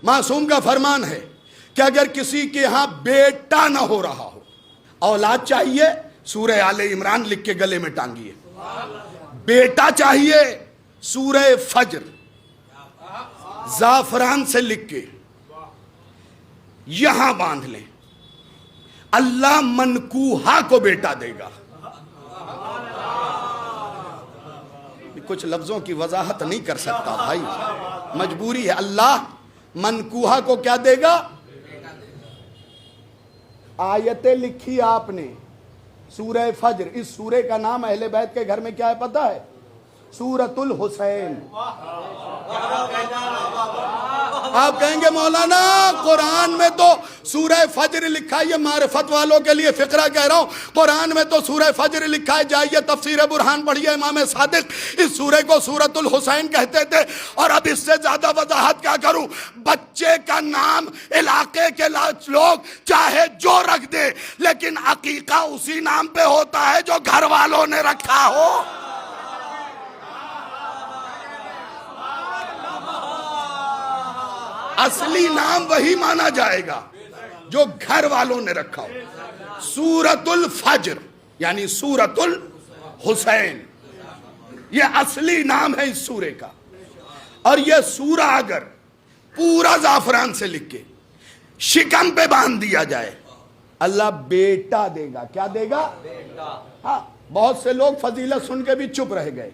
मासूम का फरमान है कि अगर किसी के यहां बेटा ना हो रहा हो, औलाद चाहिए, सूरह आले इमरान लिख के गले में टांगिए। बेटा चाहिए, सूरह फज्र जाफरान से लिख के यहां बांध लें। अल्लाह मनकूहा को बेटा देगा। कुछ लफ्जों की वजाहत नहीं कर सकता भाई, मजबूरी है। अल्लाह मनकूहा को क्या देगा? आयतें लिखी आपने सूरह फज्र। इस सूरह का नाम अहले बैत के घर में क्या है पता है? सूरतुल हुसैन। आप कहेंगे मौलाना कुरान में तो सूरह फज्र लिखा है, ये मारिफत वालों के लिए फिक्रा कह रहा हूं। कुरान में तो सूरह फज्र लिखा है, जाइए तफसीर बुरहान पढ़िए, इमाम सादिक इस सूरह को सूरतुल हुसैन कहते थे। और अब इससे ज्यादा वजाहत क्या करूं? बच्चे का नाम इलाके के लोग चाहे जो रख दे, लेकिन अकीका उसी नाम पे होता है जो घर वालों ने रखा हो। असली नाम वही माना जाएगा जो घर वालों ने रखा हो। सूरतुल फज्र यानी सूरतुल हुसैन, यह असली नाम है इस सूरे का। और यह सूरा अगर पूरा जाफरान से लिख के शिकम पे बांध दिया जाए, अल्लाह बेटा देगा। क्या देगा? बेटा। हाँ, बहुत से लोग फजीलत सुन के भी चुप रह गए।